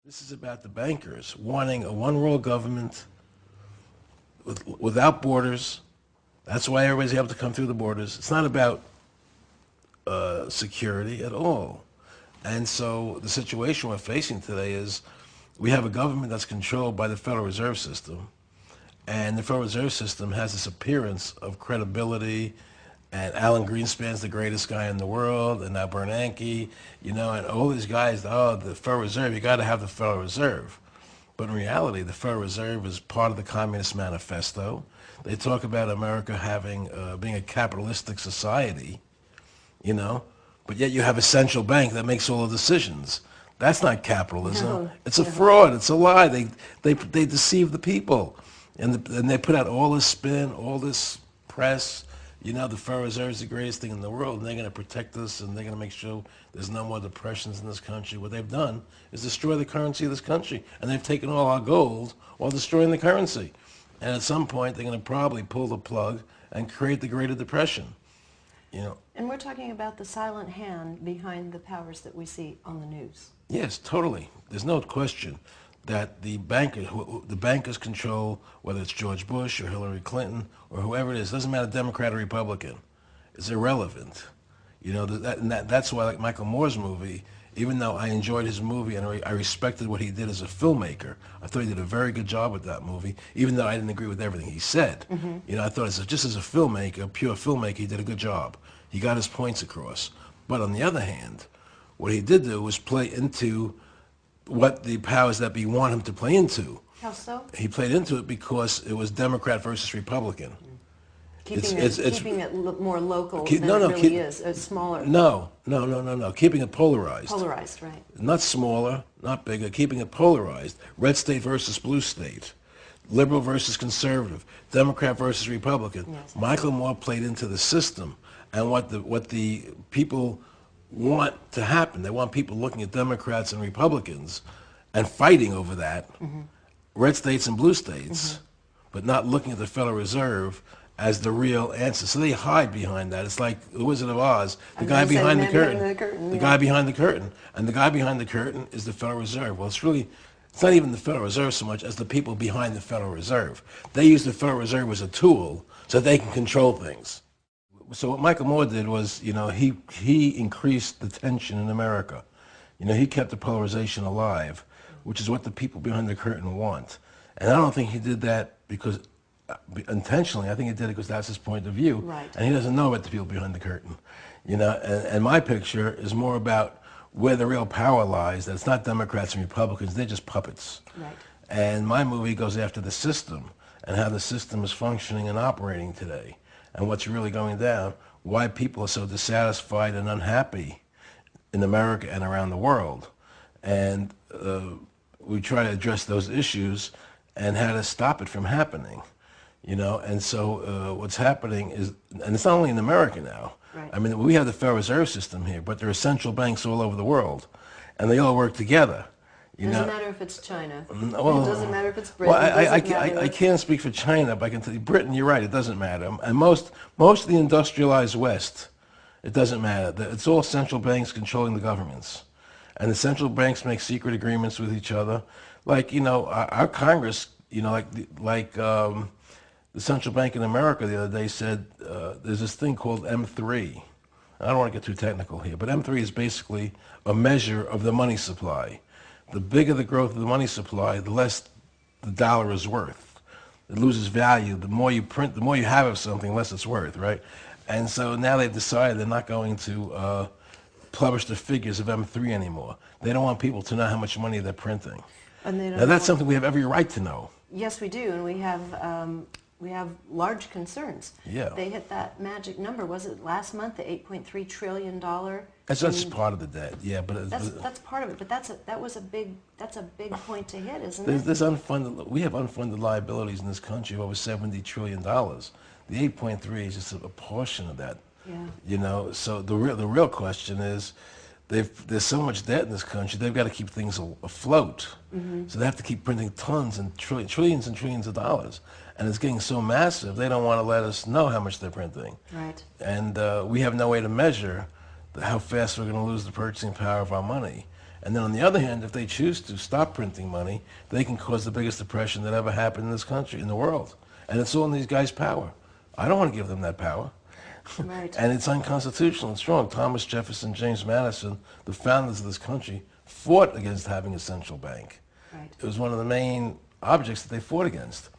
This is about the bankers wanting a one world government without borders. That's why everybody's able to come through the borders. It's not about security at all. And so the situation we're facing today is we have a government that's controlled by the Federal Reserve System, and the Federal Reserve System has this appearance of credibility, and Alan Greenspan's the greatest guy in the world, and now Bernanke, and all these guys, oh, the Federal Reserve, you got to have the Federal Reserve. But in reality, the Federal Reserve is part of the Communist Manifesto. They talk about America having, being a capitalistic society, but yet you have a central bank that makes all the decisions. That's not capitalism. No, it's a fraud. It's a lie. They deceive the people, and they put out all this spin, all this press. The Federal Reserve is the greatest thing in the world, and they're going to protect us, and they're going to make sure there's no more depressions in this country. What they've done is destroy the currency of this country, and they've taken all our gold while destroying the currency. And at some point, they're going to probably pull the plug and create the Greater Depression. And we're talking about the silent hand behind the powers that we see on the news. Yes, totally. There's no question that the bankers control, whether it's George Bush or Hillary Clinton or whoever it is. Doesn't matter, Democrat or Republican. It's irrelevant. That's why, like Michael Moore's movie, even though I enjoyed his movie and I respected what he did as a filmmaker, I thought he did a very good job with that movie, even though I didn't agree with everything he said. I thought just as a filmmaker, a pure filmmaker, he did a good job. He got his points across. But on the other hand, what he did do was play into what the powers that be want him to play into. How so? He played into it because it was Democrat versus Republican. Keeping it more local than it really is, smaller. No. Keeping it polarized. Polarized, right. Not smaller, not bigger, keeping it polarized. Red state versus blue state. Liberal versus conservative. Democrat versus Republican. Yes. Michael Moore played into the system and what the people want to happen. They want people looking at Democrats and Republicans and fighting over that, red states and blue states, but not looking at the Federal Reserve as the real answer. So they hide behind that. It's like the Wizard of Oz, the guy behind the curtain. The guy behind the curtain. And the guy behind the curtain is the Federal Reserve. Well, it's not even the Federal Reserve so much as the people behind the Federal Reserve. They use the Federal Reserve as a tool so they can control things. So what Michael Moore did was, he increased the tension in America. He kept the polarization alive, which is what the people behind the curtain want. And I don't think he did that because intentionally. I think he did it because that's his point of view. Right. And he doesn't know about the people behind the curtain. And my picture is more about where the real power lies, that it's not Democrats and Republicans, they're just puppets. Right. And my movie goes after the system and how the system is functioning and operating today, and what's really going down, why people are so dissatisfied and unhappy in America and around the world. And we try to address those issues and how to stop it from happening. And so what's happening is, and it's not only in America now. Right. I mean, we have the Federal Reserve System here, but there are central banks all over the world, and they all work together. Doesn't matter if it's China. Well, it doesn't matter if it's Britain. Well, I can't speak for China, but I can tell you, Britain, you're right, it doesn't matter. And most of the industrialized West, it doesn't matter. It's all central banks controlling the governments. And the central banks make secret agreements with each other. Like, our Congress, the central bank in America the other day said there's this thing called M3. I don't want to get too technical here, but M3 is basically a measure of the money supply. The bigger the growth of the money supply, the less the dollar is worth. It loses value. The more you print, the more you have of something, the less it's worth, right? And so now they've decided they're not going to publish the figures of M3 anymore. They don't want people to know how much money they're printing. And they don't now that's something we have every right to know. Yes, we do, and we have large concerns. Yeah. They hit that magic number. Was it last month, the $8.3 trillion? That's just part of the debt, yeah. But that's part of it. But that's a big point to hit, isn't it? We have unfunded liabilities in this country of over $70 trillion. The 8.3 is just a portion of that. Yeah. So the real question is, there's so much debt in this country, they've got to keep things afloat. So they have to keep printing tons and trillions and trillions of dollars. And it's getting so massive, they don't want to let us know how much they're printing. Right. And we have no way to measure how fast we're going to lose the purchasing power of our money. And then on the other hand, if they choose to stop printing money, they can cause the biggest depression that ever happened in this country, in the world. And it's all in these guys' power. I don't want to give them that power. Right. And it's unconstitutional. It's wrong. Thomas Jefferson, James Madison, the founders of this country, fought against having a central bank. Right. It was one of the main objects that they fought against.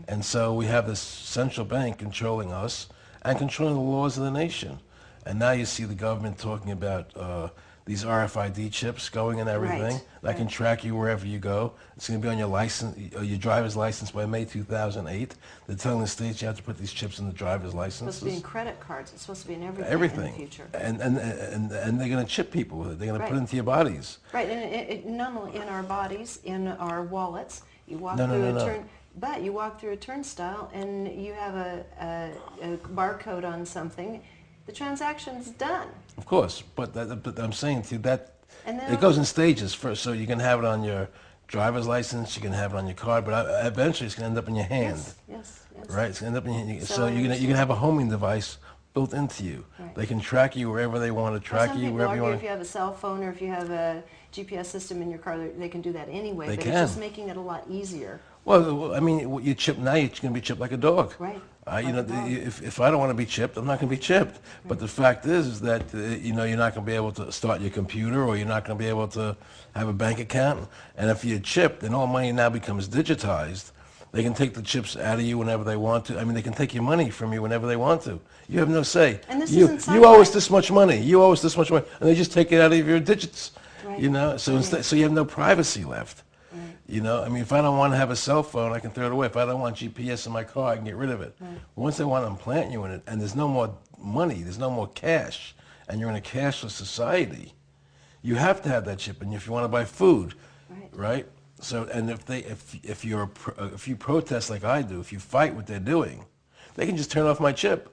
And so we have this central bank controlling us and controlling the laws of the nation. And now you see the government talking about these RFID chips going and everything Right, that can track you wherever you go. It's going to be on your license, your driver's license by May 2008. They're telling the states you have to put these chips in the driver's It's supposed to be in licenses. credit cards. It's supposed to be in everything, Everything. in the future. And they're going to chip people with it. They're going to put Right. it into your bodies. Right, and it not only in our bodies, in our wallets. You walk No, no, through no, a no. turn, but you walk through a turnstile and you have a barcode on something. The transaction's done. Of course, but I'm saying to you that And then it goes in stages first. So you can have it on your driver's license, you can have it on your card, but eventually it's going to end up in your hand, Yes. right? It's going to end up in your hand. So So I you're going to have a homing device built into you. Right. They can track you wherever they want to Well, track some you, people wherever you argue want. if you have a cell phone or if you have a GPS system in your car, they can do that anyway. They but can. It's just making it a lot easier. Well, I mean, you chip now, you're going to be chipped like a dog. Right. You Like know, a dog. if I don't want to be chipped, I'm not going to be chipped. But the fact is that you know, you're not going to be able to start your computer, or you're not going to be able to have a bank account. And if you're chipped, and all money now becomes digitized, they can take the chips out of you whenever they want to. I mean, they can take your money from you whenever they want to. You have no say. And this you isn't you owe us sci-fi. this much money. You owe us this much money, and they just take it out of your digits. Right. You know, so Right. instead, so you have no privacy left. Right. You know, I mean, if I don't want to have a cell phone, I can throw it away. If I don't want GPS in my car, I can get rid of it. Right. Once they want to implant you in it, and there's no more money, there's no more cash, and you're in a cashless society, you have to have that chip in you if you want to buy food, Right. right? So, and if you protest like I do, if you fight what they're doing, they can just turn off my chip.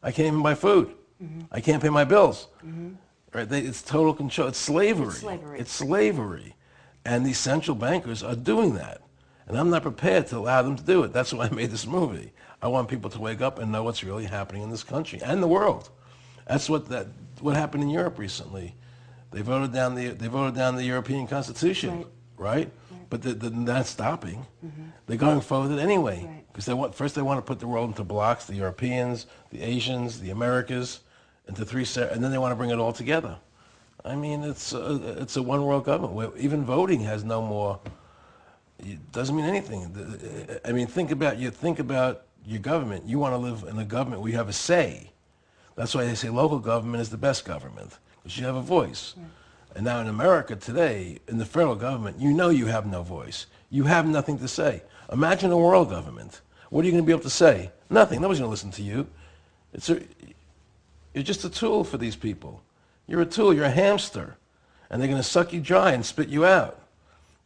I can't even buy food. I can't pay my bills. Right? It's total control. It's slavery. It's slavery. It's slavery. And these central bankers are doing that. And I'm not prepared to allow them to do it. That's why I made this movie. I want people to wake up and know what's really happening in this country and the world. That's what happened in Europe recently. They voted down the European Constitution, right? But they're not stopping. They're going forward anyway. Right. Because first they want to put the world into blocks: the Europeans, the Asians, the Americas, into and then they want to bring it all together. I mean, it's a one world government where even voting has no more. It doesn't mean anything. I mean, think about your government. You want to live in a government where you have a say. That's why they say local government is the best government, because you have a voice. Right. And now in America today, in the federal government, you know you have no voice. You have nothing to say. Imagine a world government. What are you going to be able to say? Nothing. Nobody's going to listen to you. You're just a tool for these people. You're a tool. You're a hamster. And they're going to suck you dry and spit you out.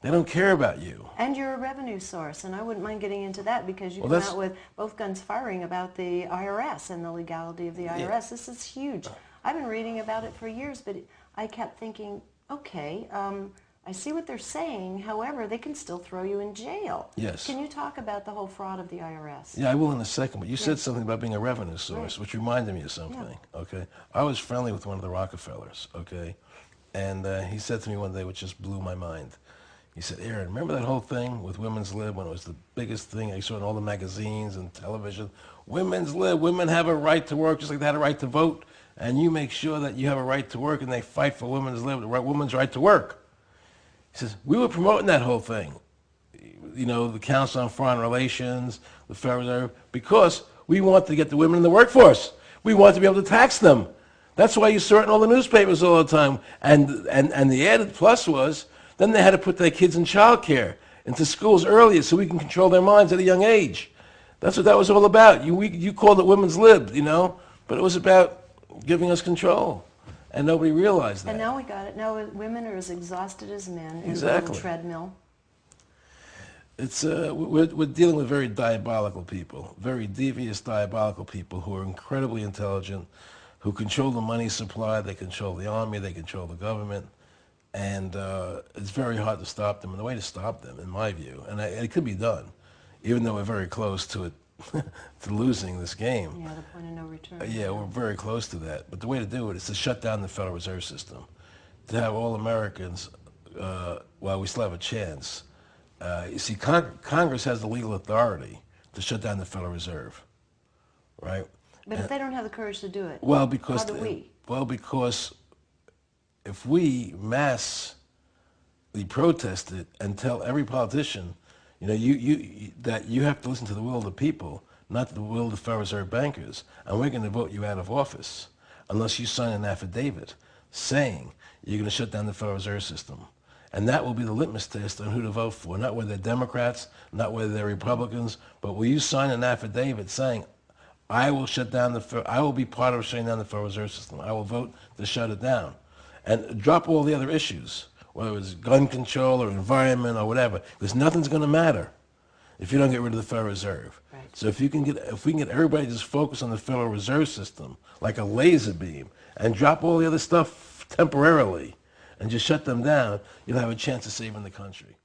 They don't care about you. And you're a revenue source, and I wouldn't mind getting into that because you Well, come that's- out with both guns firing about the IRS and the legality of the IRS. This is huge. I've been reading about it for years, but I kept thinking, okay, I see what they're saying. However, they can still throw you in jail. Yes. Can you talk about the whole fraud of the IRS? Yeah, I will in a second, but you said Yes. something about being a revenue source, Right. which reminded me of something, okay? I was friendly with one of the Rockefellers, okay? And he said to me one day, which just blew my mind. He said, Aaron, remember that whole thing with Women's Lib when it was the biggest thing I saw in all the magazines and television? Women's Lib, women have a right to work just like they had a right to vote. And you make sure that you have a right to work, and they fight for women's lib, women's right to work. He says, we were promoting that whole thing. You know, the Council on Foreign Relations, the Federal Reserve, because we want to get the women in the workforce. We want to be able to tax them. That's why you saw it in all the newspapers all the time. And the added plus was, then they had to put their kids in childcare, into schools earlier so we can control their minds at a young age. That's what that was all about. You called it women's lib, you know, but it was about giving us control. And nobody realized that. And now we got it. Now women are as exhausted as men in Exactly. the little treadmill. It's we're dealing with very diabolical people, very devious, diabolical people who are incredibly intelligent, who control the money supply, they control the army, they control the government, and it's very hard to stop them. And the way to stop them, in my view, and it could be done, even though we're very close to it, to losing this game. Yeah, the point of no return. Yeah, we're very close to that. But the way to do it is to shut down the Federal Reserve System, to have all Americans while we still have a chance. You see, Congress has the legal authority to shut down the Federal Reserve, right? But if they don't have the courage to do it, Well, because how do we? Well, because if we massively protest it and tell every politician, that you have to listen to the will of the people, not the will of the Federal Reserve bankers, and we're going to vote you out of office unless you sign an affidavit saying you're going to shut down the Federal Reserve System. And that will be the litmus test on who to vote for, not whether they're Democrats, not whether they're Republicans, but will you sign an affidavit saying, I will be part of shutting down the Federal Reserve System. I will vote to shut it down. And drop all the other issues, whether it's gun control or environment or whatever, because nothing's going to matter if you don't get rid of the Federal Reserve. Right. So if we can get everybody to just focus on the Federal Reserve System like a laser beam and drop all the other stuff temporarily and just shut them down, you'll have a chance of saving the country.